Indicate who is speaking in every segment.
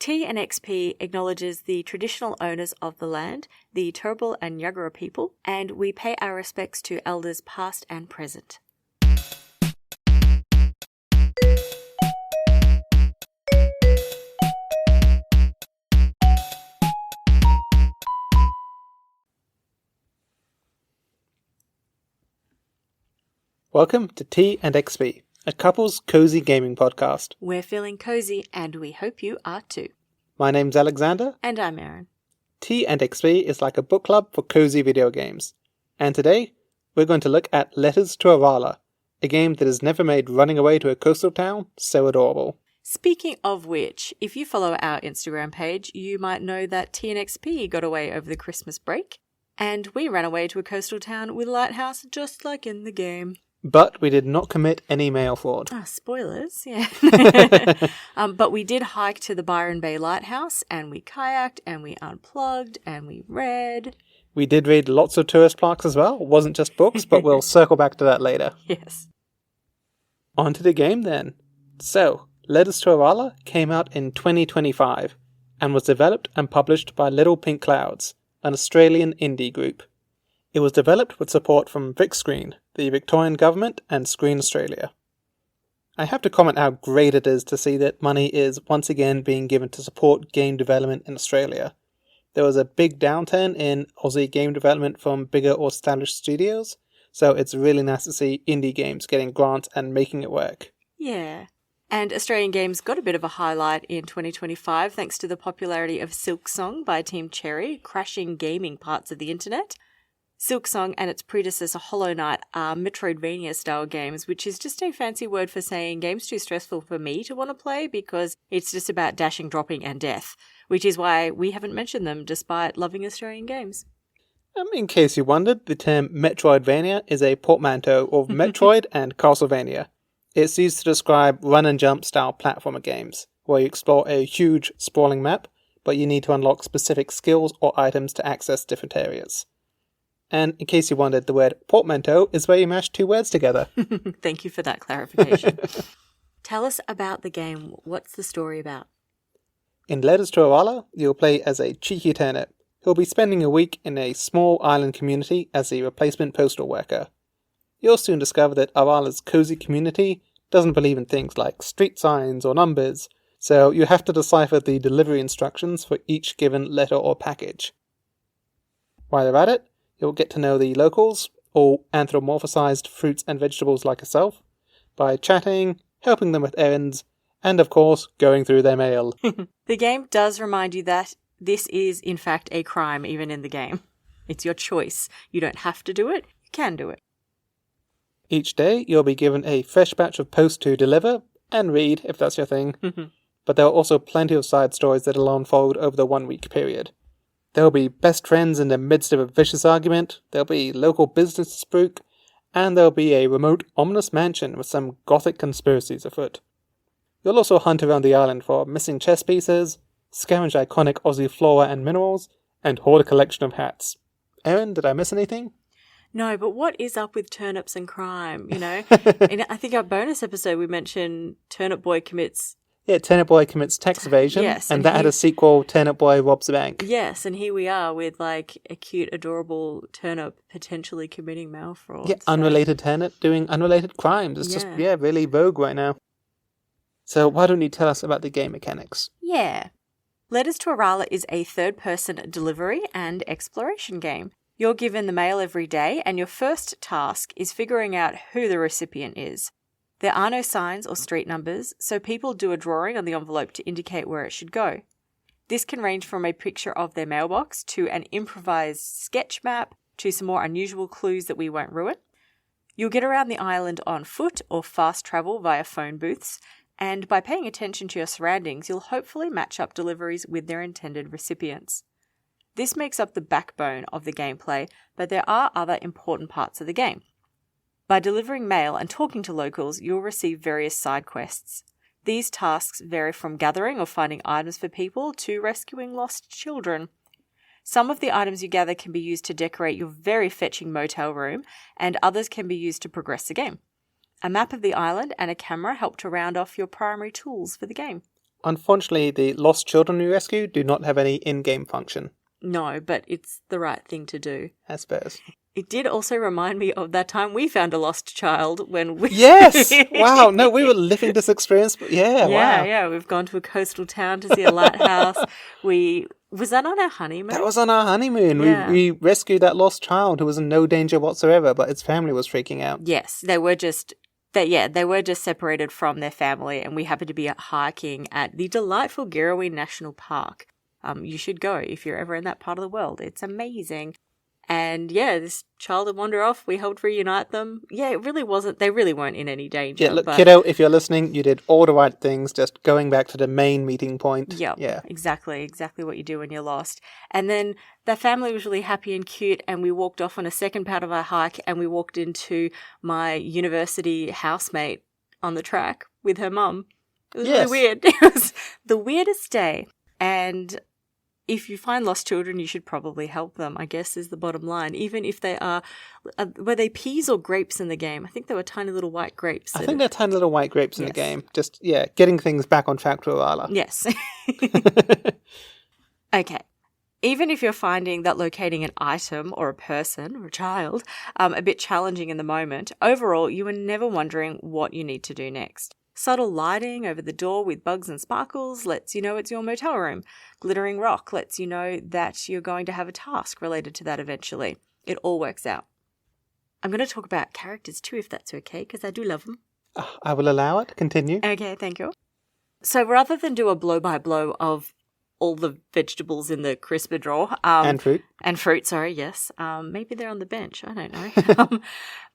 Speaker 1: T&XP acknowledges the traditional owners of the land, the Turrbal and Yagara people, and we pay our respects to elders past and present.
Speaker 2: Welcome to T&XP, a couple's cozy gaming podcast.
Speaker 1: We're feeling cozy and we hope you are too.
Speaker 2: My name's Alexander.
Speaker 1: And I'm Erin.
Speaker 2: T&XP is like a book club for cozy video games. And today, we're going to look at Letters to Arralla, a game that has never made running away to a coastal town so adorable.
Speaker 1: Speaking of which, if you follow our Instagram page, you might know that T&XP got away over the Christmas break, and we ran away to a coastal town with a lighthouse just like in the game.
Speaker 2: But we did not commit any mail fraud.
Speaker 1: Spoilers, yeah. But we did hike to the Byron Bay Lighthouse, and we kayaked, and we unplugged, and we read.
Speaker 2: We did read lots of tourist plaques as well. It wasn't just books, but we'll circle back to that later.
Speaker 1: Yes.
Speaker 2: On to the game then. So, Letters to Arralla came out in 2025 and was developed and published by Little Pink Clouds, an Australian indie group. It was developed with support from VicScreen, the Victorian government, and Screen Australia. I have to comment how great it is to see that money is once again being given to support game development in Australia. There was a big downturn in Aussie game development from bigger or established studios, so it's really nice to see indie games getting grants and making it work.
Speaker 1: Yeah. And Australian games got a bit of a highlight in 2025 thanks to the popularity of Silksong by Team Cherry, crashing gaming parts of the internet. Silksong and its predecessor Hollow Knight are Metroidvania-style games, which is just a fancy word for saying games too stressful for me to want to play because it's just about dashing, dropping, and death, which is why we haven't mentioned them despite loving Australian games.
Speaker 2: In case you wondered, the term Metroidvania is a portmanteau of Metroid and Castlevania. It's used to describe run-and-jump style platformer games, where you explore a huge, sprawling map, but you need to unlock specific skills or items to access different areas. And in case you wondered, the word portmanteau is where you mash two words together.
Speaker 1: Thank you for that clarification. Tell us about the game. What's the story about?
Speaker 2: In Letters to Arralla, you'll play as a cheeky turnip who'll be spending a week in a small island community as a replacement postal worker. You'll soon discover that Arralla's cozy community doesn't believe in things like street signs or numbers, so you have to decipher the delivery instructions for each given letter or package. While you're at it, you'll get to know the locals, all anthropomorphized fruits and vegetables like yourself, by chatting, helping them with errands, and of course, going through their mail.
Speaker 1: The game does remind you that this is, in fact, a crime even in the game. It's your choice. You don't have to do it, you can do it.
Speaker 2: Each day, you'll be given a fresh batch of post to deliver, and read, if that's your thing. But there are also plenty of side stories that'll unfold over the 1 week period. There'll be best friends in the midst of a vicious argument, there'll be local business to spook, and there'll be a remote, ominous mansion with some gothic conspiracies afoot. You'll also hunt around the island for missing chess pieces, scavenge iconic Aussie flora and minerals, and hoard a collection of hats. Erin, did I miss anything?
Speaker 1: No, but what is up with turnips and crime, you know? In I think our bonus episode we mentioned Turnip Boy commits...
Speaker 2: Yeah, Turnip Boy commits tax evasion,
Speaker 1: yes,
Speaker 2: and that had a sequel, Turnip Boy robs a bank.
Speaker 1: Yes, and here we are with like a cute, adorable turnip potentially committing mail fraud.
Speaker 2: Yeah, unrelated turnip doing unrelated crimes. It's just, really vogue right now. So why don't you tell us about the game mechanics?
Speaker 1: Yeah. Letters to Arralla is a third-person delivery and exploration game. You're given the mail every day, and your first task is figuring out who the recipient is. There are no signs or street numbers, so people do a drawing on the envelope to indicate where it should go. This can range from a picture of their mailbox to an improvised sketch map to some more unusual clues that we won't ruin. You'll get around the island on foot or fast travel via phone booths, and by paying attention to your surroundings, you'll hopefully match up deliveries with their intended recipients. This makes up the backbone of the gameplay, but there are other important parts of the game. By delivering mail and talking to locals, you'll receive various side quests. These tasks vary from gathering or finding items for people to rescuing lost children. Some of the items you gather can be used to decorate your very fetching motel room, and others can be used to progress the game. A map of the island and a camera help to round off your primary tools for the game.
Speaker 2: Unfortunately, the lost children we rescue do not have any in-game function.
Speaker 1: No, but it's the right thing to do.
Speaker 2: I suppose.
Speaker 1: It did also remind me of that time we found a lost child when we...
Speaker 2: Yes! Wow, no, we were living this experience. Yeah, wow.
Speaker 1: Yeah, we've gone to a coastal town to see a lighthouse. Was that on our honeymoon?
Speaker 2: That was on our honeymoon.
Speaker 1: Yeah.
Speaker 2: We rescued that lost child who was in no danger whatsoever, but its family was freaking out.
Speaker 1: Yes, they were just separated from their family, and we happened to be hiking at the delightful Girraween National Park. You should go if you're ever in that part of the world. It's amazing. And yeah, this child would wander off. We helped reunite them. Yeah, it really wasn't. They really weren't in any danger.
Speaker 2: Yeah, look, kiddo, if you're listening, you did all the right things. Just going back to the main meeting point.
Speaker 1: Yep,
Speaker 2: yeah,
Speaker 1: exactly what you do when you're lost. And then their family was really happy and cute. And we walked off on a second part of our hike, and we walked into my university housemate on the track with her mum. It was really weird. It was the weirdest day. And if you find lost children, you should probably help them, I guess, is the bottom line. Even if they are, were they peas or grapes in the game? I think they were tiny little white grapes.
Speaker 2: I think they're tiny little white grapes in the game. Just, getting things back on track to Arralla.
Speaker 1: Yes. Okay. Even if you're finding that locating an item or a person or a child a bit challenging in the moment, overall, you are never wondering what you need to do next. Subtle lighting over the door with bugs and sparkles lets you know it's your motel room. Glittering rock lets you know that you're going to have a task related to that eventually. It all works out. I'm going to talk about characters too, if that's okay, because I do love them.
Speaker 2: I will allow it. Continue.
Speaker 1: Okay, thank you. So rather than do a blow-by-blow of all the vegetables in the crisper drawer.
Speaker 2: And fruit.
Speaker 1: And fruit, sorry, yes. Maybe they're on the bench. I don't know.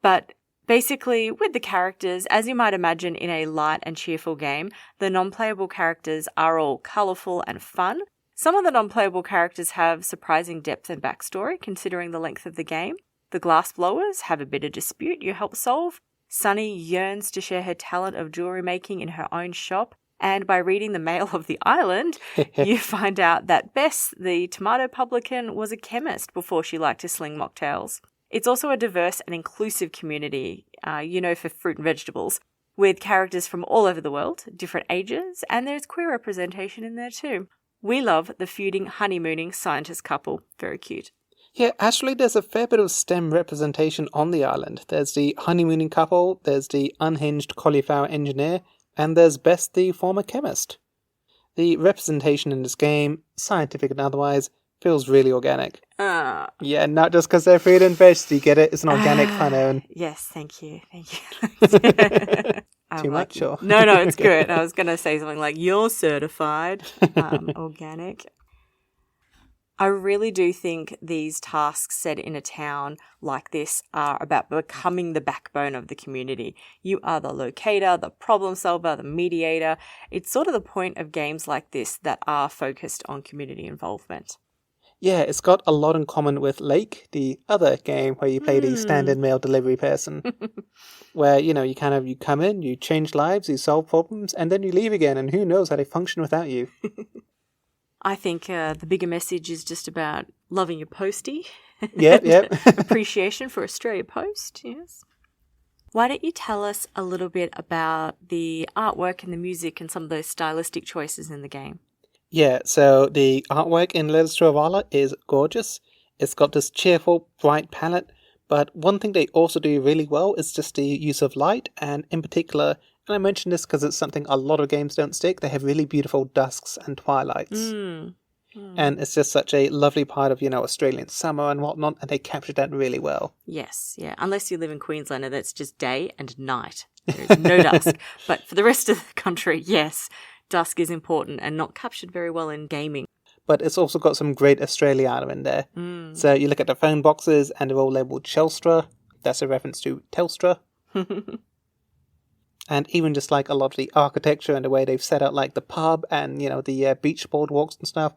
Speaker 1: But basically, with the characters, as you might imagine in a light and cheerful game, the non-playable characters are all colourful and fun. Some of the non-playable characters have surprising depth and backstory, considering the length of the game. The glass blowers have a bit of dispute you help solve. Sunny yearns to share her talent of jewellery making in her own shop. And by reading the mail of the island, you find out that Bess, the tomato publican, was a chemist before she liked to sling mocktails. It's also a diverse and inclusive community, for fruit and vegetables, with characters from all over the world, different ages, and there's queer representation in there too. We love the feuding, honeymooning scientist couple. Very cute.
Speaker 2: Yeah, actually there's a fair bit of STEM representation on the island. There's the honeymooning couple, there's the unhinged cauliflower engineer, and there's Bess, the former chemist. The representation in this game, scientific and otherwise, feels really organic. Yeah, not just because they're fruit and veg, do you get it? It's an organic fun.
Speaker 1: Yes, thank you.
Speaker 2: Too much? Or?
Speaker 1: No, it's good. I was going to say something like, you're certified organic. I really do think these tasks set in a town like this are about becoming the backbone of the community. You are the locator, the problem solver, the mediator. It's sort of the point of games like this that are focused on community involvement.
Speaker 2: Yeah, it's got a lot in common with Lake, the other game where you play the standard mail delivery person. Where, you come in, you change lives, you solve problems, and then you leave again, and who knows how they function without you.
Speaker 1: I think the bigger message is just about loving your postie.
Speaker 2: Yep.
Speaker 1: Appreciation for Australia Post, yes. Why don't you tell us a little bit about the artwork and the music and some of those stylistic choices in the game?
Speaker 2: Yeah, so the artwork in Letters to Arralla is gorgeous. It's got this cheerful, bright palette, but one thing they also do really well is just the use of light, and in particular, and I mention this because it's something a lot of games don't stick, they have really beautiful dusks and twilights. And it's just such a lovely part of, Australian summer and whatnot, and they captured that really well.
Speaker 1: Yes, yeah. Unless you live in Queensland and it's just day and night. There is no dusk. But for the rest of the country, yes, dusk is important and not captured very well in gaming.
Speaker 2: But it's also got some great Australiana in there. So you look at the phone boxes and they're all labelled Chelstra. That's a reference to Telstra. And even just like a lot of the architecture and the way they've set out like the pub and, the beach boardwalks and stuff.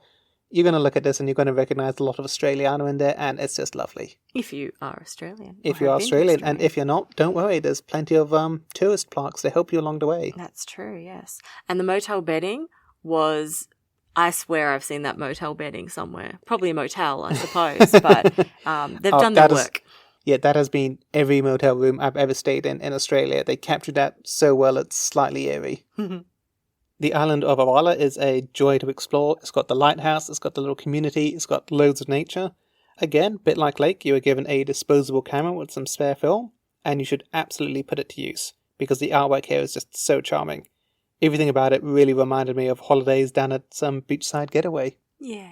Speaker 2: You're going to look at this and you're going to recognise a lot of Australiana in there, and it's just lovely.
Speaker 1: If you are Australian.
Speaker 2: If you are Australian, and if you're not, don't worry, there's plenty of tourist plaques to help you along the way.
Speaker 1: That's true, yes. And the motel bedding was, I swear I've seen that motel bedding somewhere. Probably a motel, I suppose, but they've done their work.
Speaker 2: Yeah, that has been every motel room I've ever stayed in Australia. They captured that so well, it's slightly eerie. The island of Arralla is a joy to explore. It's got the lighthouse, it's got the little community, it's got loads of nature. Again, bit like Lake, you are given a disposable camera with some spare film, and you should absolutely put it to use, because the artwork here is just so charming. Everything about it really reminded me of holidays down at some beachside getaway.
Speaker 1: Yeah.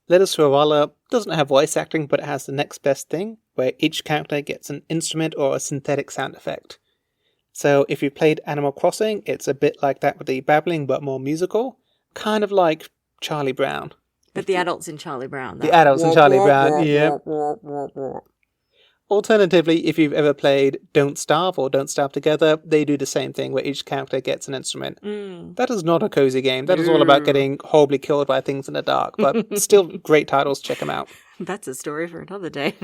Speaker 2: Letters to Arralla doesn't have voice acting, but it has the next best thing, where each character gets an instrument or a synthetic sound effect. So if you've played Animal Crossing, it's a bit like that with the babbling, but more musical. Kind of like Charlie Brown.
Speaker 1: But the adults in Charlie Brown.
Speaker 2: The adults in Charlie Brown, yeah. Alternatively, if you've ever played Don't Starve or Don't Starve Together, they do the same thing where each character gets an instrument. That is not a cozy game. That is all about getting horribly killed by things in the dark. But still, great titles. Check them out.
Speaker 1: That's a story for another day.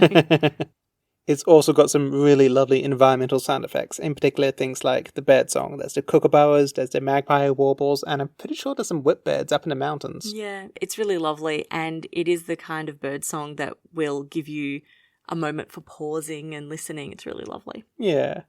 Speaker 2: It's also got some really lovely environmental sound effects, in particular things like the bird song. There's the kookaburras, there's the magpie warbles, and I'm pretty sure there's some whipbirds up in the mountains.
Speaker 1: Yeah, it's really lovely, and it is the kind of bird song that will give you a moment for pausing and listening. It's really lovely.
Speaker 2: Yeah.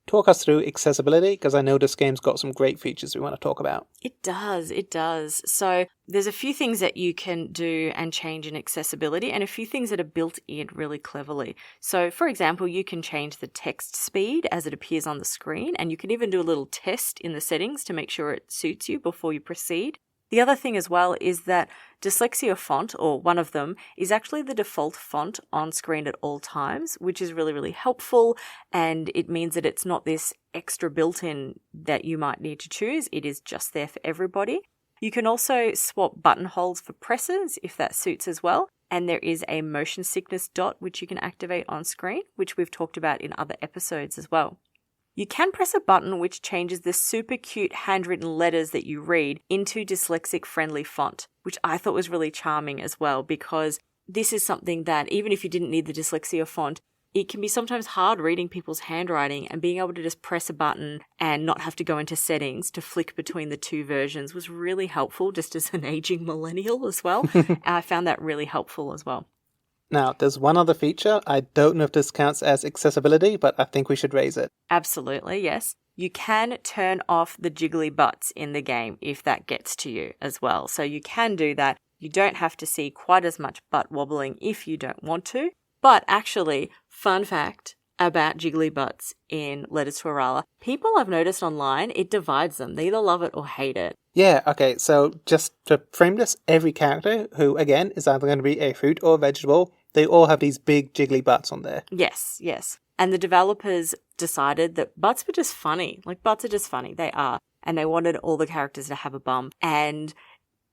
Speaker 2: Talk us through accessibility, because I know this game's got some great features we want to talk about.
Speaker 1: It does. So there's a few things that you can do and change in accessibility, and a few things that are built in really cleverly. So for example, you can change the text speed as it appears on the screen, and you can even do a little test in the settings to make sure it suits you before you proceed. The other thing as well is that dyslexia font, or one of them, is actually the default font on screen at all times, which is really, really helpful, and it means that it's not this extra built-in that you might need to choose. It is just there for everybody. You can also swap buttonholes for presses if that suits as well, and there is a motion sickness dot which you can activate on screen, which we've talked about in other episodes as well. You can press a button which changes the super cute handwritten letters that you read into dyslexic-friendly font, which I thought was really charming as well, because this is something that, even if you didn't need the dyslexia font, it can be sometimes hard reading people's handwriting, and being able to just press a button and not have to go into settings to flick between the two versions was really helpful, just as an aging millennial as well. I found that really helpful as well.
Speaker 2: Now, there's one other feature. I don't know if this counts as accessibility, but I think we should raise it.
Speaker 1: Absolutely, yes. You can turn off the jiggly butts in the game if that gets to you as well. So you can do that. You don't have to see quite as much butt wobbling if you don't want to. But actually, fun fact about jiggly butts in Letters to Arralla, people I've noticed online, it divides them. They either love it or hate it.
Speaker 2: Yeah, okay, so just to frame this, every character, who again is either going to be a fruit or a vegetable, they all have these big jiggly butts on there.
Speaker 1: Yes. And the developers decided that butts were just funny. Like, butts are just funny. They are. And they wanted all the characters to have a bump. And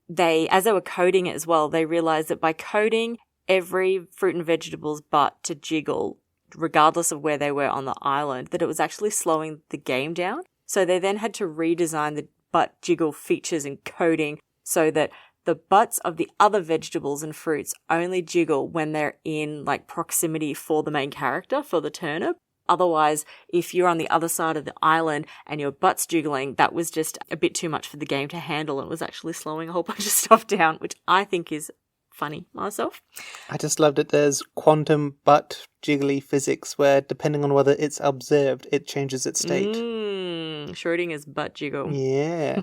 Speaker 1: they, as they were coding it as well, they realized that by coding every fruit and vegetable's butt to jiggle, regardless of where they were on the island, that it was actually slowing the game down. So they then had to redesign the butt jiggle features and coding so that the butts of the other vegetables and fruits only jiggle when they're in like proximity for the main character, for the turnip. Otherwise, if you're on the other side of the island and your butt's jiggling, that was just a bit too much for the game to handle, and it was actually slowing a whole bunch of stuff down, which I think is funny myself.
Speaker 2: I just loved it. There's quantum butt jiggly physics where, depending on whether it's observed, it changes its state.
Speaker 1: Schrodinger's butt jiggle.
Speaker 2: Yeah.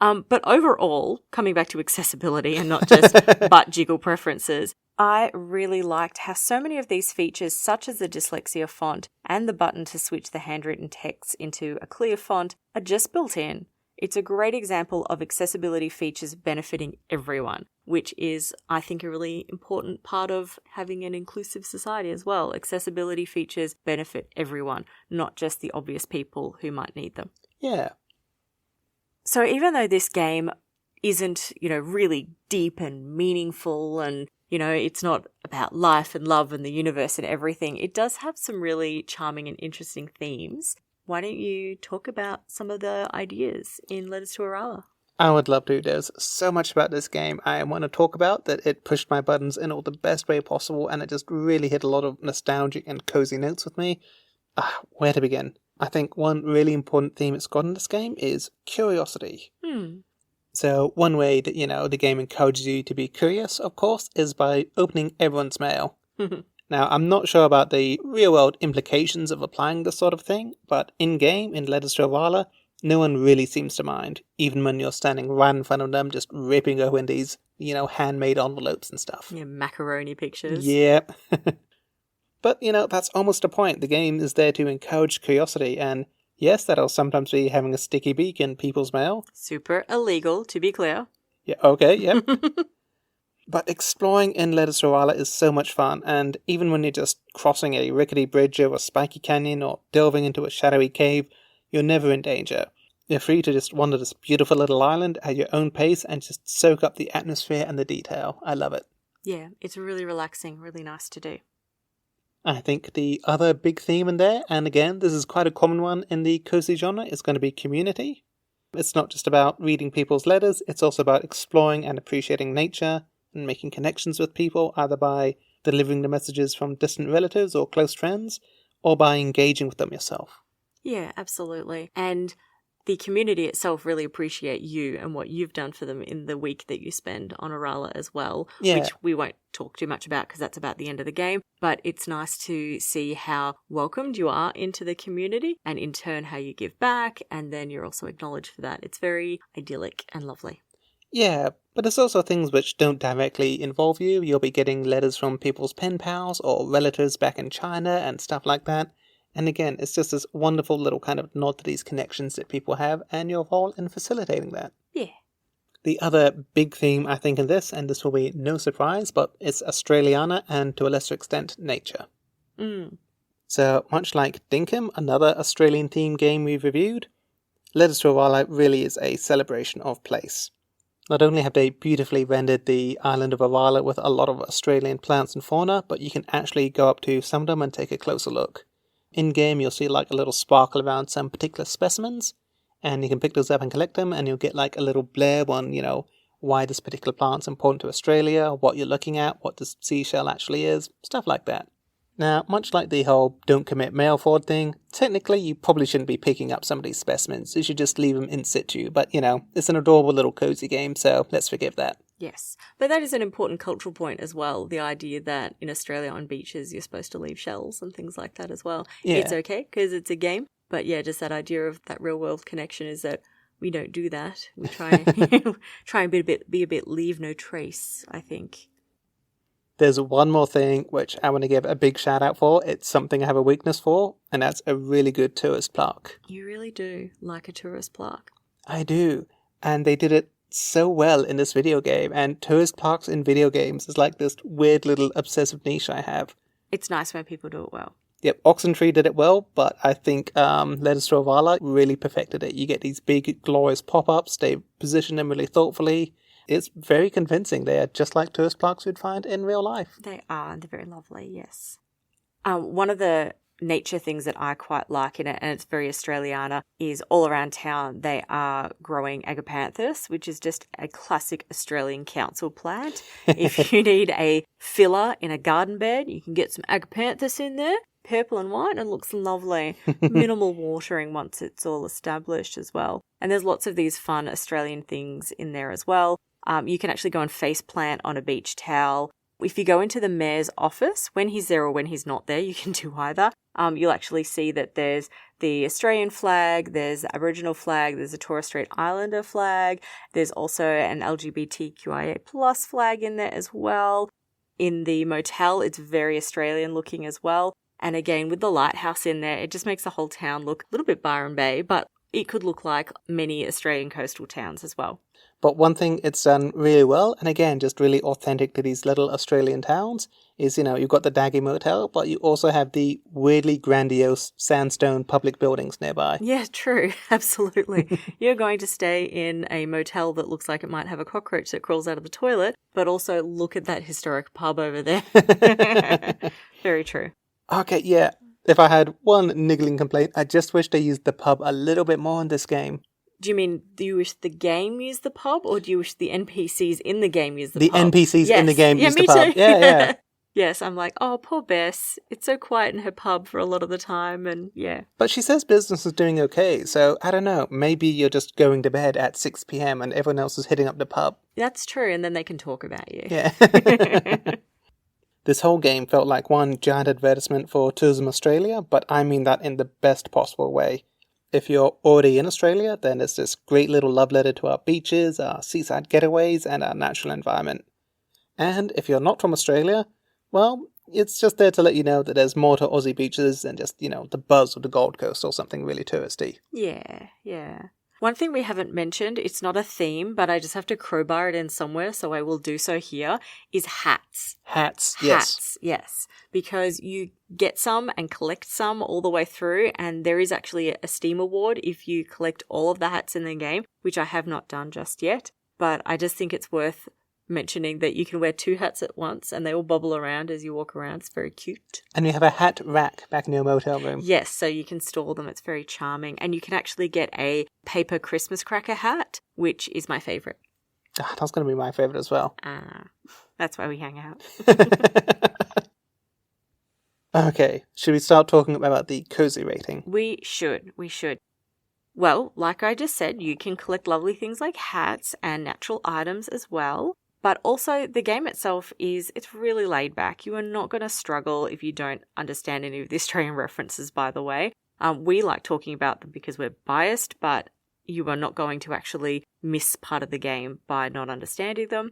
Speaker 1: But overall, coming back to accessibility and not just butt jiggle preferences, I really liked how so many of these features, such as the dyslexia font and the button to switch the handwritten text into a clear font, are just built in. It's a great example of accessibility features benefiting everyone, which is, I think, a really important part of having an inclusive society as well. Accessibility features benefit everyone, not just the obvious people who might need them.
Speaker 2: Yeah.
Speaker 1: So even though this game isn't, really deep and meaningful and, it's not about life and love and the universe and everything, it does have some really charming and interesting themes. Why don't you talk about some of the ideas in Letters to Arralla?
Speaker 2: I would love to. There's so much about this game I want to talk about that it pushed my buttons in all the best way possible, and it just really hit a lot of nostalgic and cozy notes with me. Where to begin? I think one really important theme it's got in this game is curiosity. So one way that, the game encourages you to be curious, of course, is by opening everyone's mail. Now, I'm not sure about the real-world implications of applying this sort of thing, but in-game, in Letters to Arralla, no one really seems to mind, even when you're standing right in front of them just ripping open these, handmade envelopes and stuff.
Speaker 1: Yeah, macaroni pictures.
Speaker 2: Yeah. But, that's almost the point. The game is there to encourage curiosity, and yes, that'll sometimes be having a sticky beak in people's mail.
Speaker 1: Super illegal, to be clear.
Speaker 2: Yeah, okay, yep. But exploring in Letters to Arralla is so much fun, and even when you're just crossing a rickety bridge over a spiky canyon or delving into a shadowy cave, you're never in danger. You're free to just wander this beautiful little island at your own pace and just soak up the atmosphere and the detail. I love it.
Speaker 1: Yeah, it's really relaxing, really nice to do.
Speaker 2: I think the other big theme in there, and again, this is quite a common one in the cozy genre, is going to be community. It's not just about reading people's letters, it's also about exploring and appreciating nature and making connections with people, either by delivering the messages from distant relatives or close friends, or by engaging with them yourself.
Speaker 1: Yeah, absolutely. And the community itself really appreciate you and what you've done for them in the week that you spend on Arralla as well, which we won't talk too much about because that's about the end of the game. But it's nice to see how welcomed you are into the community and in turn how you give back, and then you're also acknowledged for that. It's very idyllic and lovely.
Speaker 2: Yeah, but there's also things which don't directly involve you. You'll be getting letters from people's pen pals or relatives back in China and stuff like that. And again, it's just this wonderful little kind of nod to these connections that people have, and your role in facilitating that.
Speaker 1: Yeah.
Speaker 2: The other big theme, I think, in this, and this will be no surprise, but it's Australiana and, to a lesser extent, nature. So, much like Dinkum, another Australian-themed game we've reviewed, Letters to Arralla really is a celebration of place. Not only have they beautifully rendered the island of Arralla with a lot of Australian plants and fauna, but you can actually go up to some of them and take a closer look. In-game, you'll see like a little sparkle around some particular specimens, and you can pick those up and collect them, and you'll get like a little blurb on, why this particular plant's important to Australia, what you're looking at, what the seashell actually is, stuff like that. Now, much like the whole don't commit mail fraud thing, technically you probably shouldn't be picking up some of these specimens. You should just leave them in situ. But, it's an adorable little cozy game, so let's forgive that.
Speaker 1: Yes, but that is an important cultural point as well, the idea that in Australia on beaches you're supposed to leave shells and things like that as well. Yeah. It's okay because it's a game, but yeah, just that idea of that real world connection is that we don't do that. We try and be a bit leave no trace, I think.
Speaker 2: There's one more thing which I want to give a big shout out for. It's something I have a weakness for, and that's a really good tourist plaque.
Speaker 1: You really do like a tourist plaque.
Speaker 2: I do, and they did it so well in this video game, and tourist plaques in video games is like this weird little obsessive niche I have.
Speaker 1: It's nice when people do it well.
Speaker 2: Yep, Oxenfree did it well, but I think Letters to Arralla really perfected it. You get these big, glorious pop-ups, they position them really thoughtfully. It's very convincing. They are just like tourist plaques you'd find in real life.
Speaker 1: They are, and they're very lovely, yes. One of the nature things that I quite like in it, and it's very Australiana, is all around town they are growing agapanthus, which is just a classic Australian council plant. If you need a filler in a garden bed, you can get some agapanthus in there, purple and white, and it looks lovely. Minimal watering once it's all established as well. And there's lots of these fun Australian things in there as well. You can actually go and face plant on a beach towel. If you go into the mayor's office, when he's there or when he's not there, you can do either. You'll actually see that there's the Australian flag, there's the Aboriginal flag, there's a Torres Strait Islander flag, there's also an LGBTQIA plus flag in there as well. In the motel, it's very Australian looking as well. And again, with the lighthouse in there, it just makes the whole town look a little bit Byron Bay, but it could look like many Australian coastal towns as well.
Speaker 2: But one thing it's done really well, and again, just really authentic to these little Australian towns, is, you've got the Daggy Motel, but you also have the weirdly grandiose sandstone public buildings nearby.
Speaker 1: Yeah, true. Absolutely. You're going to stay in a motel that looks like it might have a cockroach that crawls out of the toilet, but also look at that historic pub over there. Very true.
Speaker 2: Okay, yeah. If I had one niggling complaint, I just wish they used the pub a little bit more in this game.
Speaker 1: Do you mean, do you wish the game used the pub, or do you wish the NPCs in the game used the
Speaker 2: pub? The NPCs in the game used the pub.
Speaker 1: Too. Yeah. Yes, I'm like, oh, poor Bess. It's so quiet in her pub for a lot of the time, and yeah.
Speaker 2: But she says business is doing okay, so I don't know. Maybe you're just going to bed at 6 p.m. and everyone else is hitting up the pub.
Speaker 1: That's true, and then they can talk about you.
Speaker 2: Yeah. This whole game felt like one giant advertisement for Tourism Australia, but I mean that in the best possible way. If you're already in Australia, then it's this great little love letter to our beaches, our seaside getaways, and our natural environment. And if you're not from Australia, well, it's just there to let you know that there's more to Aussie beaches than just, the buzz of the Gold Coast or something really touristy.
Speaker 1: Yeah. One thing we haven't mentioned, it's not a theme, but I just have to crowbar it in somewhere, so I will do so here, is hats.
Speaker 2: Hats, yes.
Speaker 1: Yes. Because you get some and collect some all the way through, and there is actually a Steam award if you collect all of the hats in the game, which I have not done just yet. But I just think it's worth mentioning that you can wear 2 hats at once and they all bobble around as you walk around. It's very cute.
Speaker 2: And you have a hat rack back in your motel room.
Speaker 1: Yes, so you can store them. It's very charming. And you can actually get a paper Christmas cracker hat, which is my favourite.
Speaker 2: That's going to be my favourite as well.
Speaker 1: That's why we hang out.
Speaker 2: Okay, should we start talking about the cozy rating?
Speaker 1: We should. Well, like I just said, you can collect lovely things like hats and natural items as well. But also the game itself it's really laid back. You are not going to struggle if you don't understand any of the Australian references, by the way. We like talking about them because we're biased, but you are not going to actually miss part of the game by not understanding them.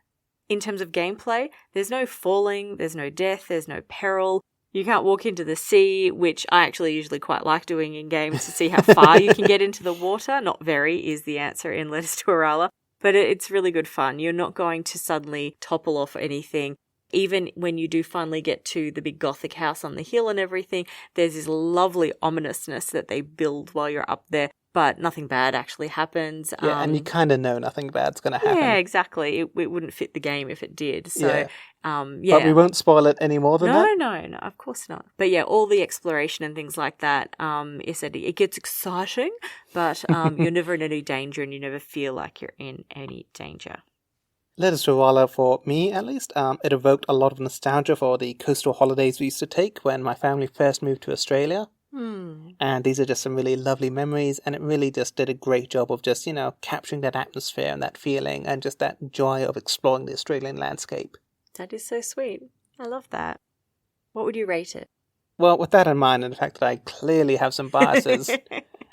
Speaker 1: In terms of gameplay, there's no falling, there's no death, there's no peril. You can't walk into the sea, which I actually usually quite like doing in games to see how far you can get into the water. Not very is the answer in Letters to Arralla. But it's really good fun. You're not going to suddenly topple off anything. Even when you do finally get to the big gothic house on the hill and everything, there's this lovely ominousness that they build while you're up there. But nothing bad actually happens.
Speaker 2: Yeah, and you kind of know nothing bad's going to happen.
Speaker 1: Yeah, exactly. It wouldn't fit the game if it did. So,
Speaker 2: yeah.
Speaker 1: Yeah.
Speaker 2: But we won't spoil it any more than that?
Speaker 1: No, of course not. But yeah, all the exploration and things like that, it gets exciting, but you're never in any danger and you never feel like you're in any danger.
Speaker 2: Letters to Arralla, for me at least, it evoked a lot of nostalgia for the coastal holidays we used to take when my family first moved to Australia. And these are just some really lovely memories, and it really just did a great job of just, capturing that atmosphere and that feeling and just that joy of exploring the Australian landscape.
Speaker 1: That is so sweet. I love that. What would you rate it?
Speaker 2: Well, with that in mind and the fact that I clearly have some biases,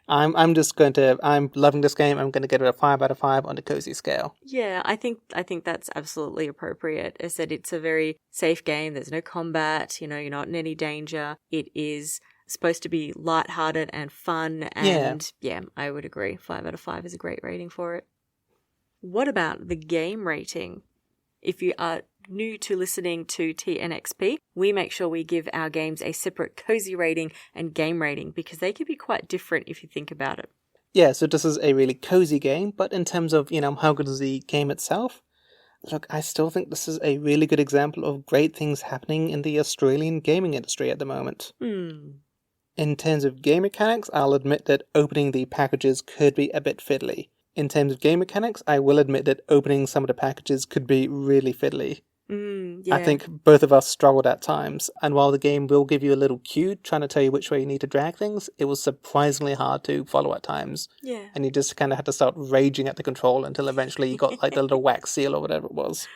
Speaker 2: I'm loving this game. I'm going to give it a 5 out of 5 on the cozy scale.
Speaker 1: Yeah, I think that's absolutely appropriate. As I said, it's a very safe game. There's no combat. You're not in any danger. It is supposed to be lighthearted and fun. And yeah, I would agree. 5 out of 5 is a great rating for it. What about the game rating? If you are new to listening to TNXP, we make sure we give our games a separate cozy rating and game rating because they can be quite different if you think about it.
Speaker 2: Yeah, so this is a really cozy game, but in terms of, how good is the game itself? Look, I still think this is a really good example of great things happening in the Australian gaming industry at the moment. In terms of game mechanics, I'll admit that opening the packages could be a bit fiddly. In terms of game mechanics, I will admit that opening some of the packages could be really fiddly.
Speaker 1: Yeah.
Speaker 2: I think both of us struggled at times, and while the game will give you a little cue trying to tell you which way you need to drag things, it was surprisingly hard to follow at times.
Speaker 1: Yeah.
Speaker 2: And you just kind of had to start raging at the control until eventually you got like the little wax seal or whatever it was.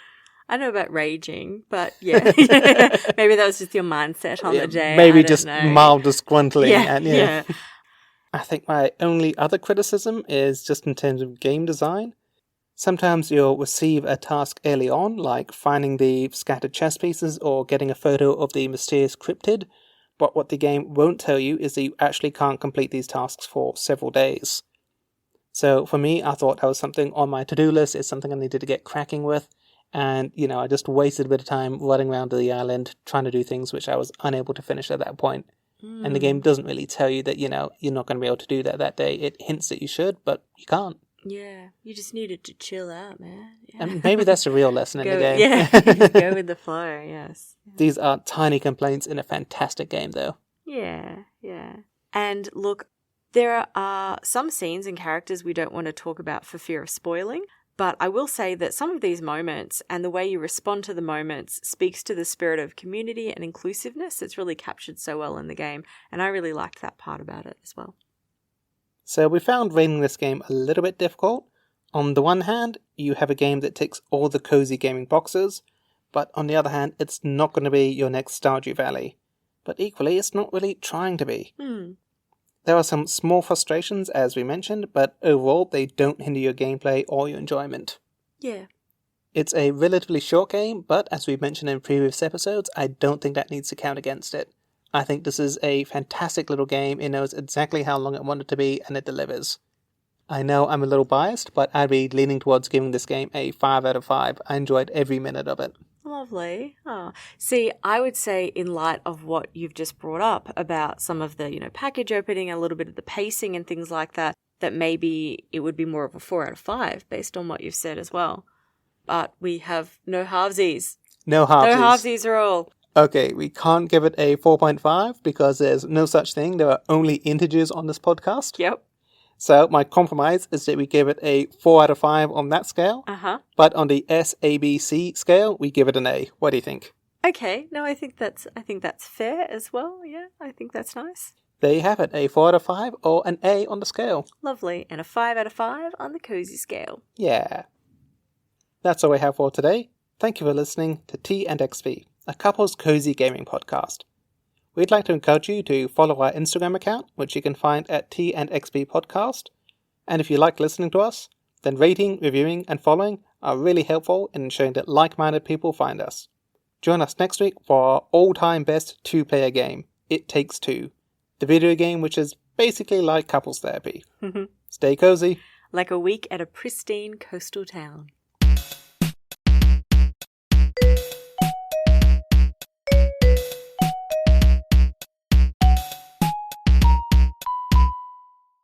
Speaker 1: I know about raging, but yeah. Maybe that was just your mindset on the day.
Speaker 2: Maybe just mild disgruntling. Yeah.
Speaker 1: Yeah.
Speaker 2: I think my only other criticism is just in terms of game design. Sometimes you'll receive a task early on, like finding the scattered chess pieces or getting a photo of the mysterious cryptid, but what the game won't tell you is that you actually can't complete these tasks for several days. So for me, I thought that was something on my to-do list, it's something I needed to get cracking with, and, I just wasted a bit of time running around the island trying to do things which I was unable to finish at that point. And the game doesn't really tell you that, you're not going to be able to do that day. It hints that you should, but you can't.
Speaker 1: Yeah, you just needed to chill out, man. Yeah.
Speaker 2: And maybe that's the real lesson in the game.
Speaker 1: Yeah, just go with the flow, yes.
Speaker 2: These are tiny complaints in a fantastic game, though.
Speaker 1: Yeah. And look, there are some scenes and characters we don't want to talk about for fear of spoiling, but I will say that some of these moments and the way you respond to the moments speaks to the spirit of community and inclusiveness that's really captured so well in the game, and I really liked that part about it as well.
Speaker 2: So we found rating this game a little bit difficult. On the one hand, you have a game that ticks all the cozy gaming boxes, but on the other hand, it's not going to be your next Stardew Valley. But equally, it's not really trying to be. There are some small frustrations, as we mentioned, but overall they don't hinder your gameplay or your enjoyment.
Speaker 1: Yeah.
Speaker 2: It's a relatively short game, but as we mentioned in previous episodes, I don't think that needs to count against it. I think this is a fantastic little game. It knows exactly how long it wanted to be, and it delivers. I know I'm a little biased, but I'd be leaning towards giving this game a 5 out of 5. I enjoyed every minute of it.
Speaker 1: Lovely. Oh. See, I would say in light of what you've just brought up about some of the, package opening, a little bit of the pacing and things like that, that maybe it would be more of a 4 out of 5 based on what you've said as well. But we have no halvesies.
Speaker 2: No halvesies.
Speaker 1: No halvesies rule.
Speaker 2: Okay, we can't give it a 4.5 because there's no such thing. There are only integers on this podcast.
Speaker 1: Yep.
Speaker 2: So my compromise is that we give it a 4 out of 5 on that scale.
Speaker 1: Uh-huh.
Speaker 2: But on the SABC scale, we give it an A. What do you think?
Speaker 1: Okay. No, I think that's fair as well. Yeah, I think that's nice.
Speaker 2: There you have it, a 4 out of 5 or an A on the scale.
Speaker 1: Lovely. And a 5 out of 5 on the cozy scale.
Speaker 2: Yeah. That's all we have for today. Thank you for listening to T and XP, a couple's cozy gaming podcast. We'd like to encourage you to follow our Instagram account, which you can find at T and XP Podcast. And if you like listening to us, then rating, reviewing, and following are really helpful in ensuring that like-minded people find us. Join us next week for our all-time best two-player game, It Takes Two, the video game which is basically like couples therapy. Stay cozy.
Speaker 1: Like a week at a pristine coastal town.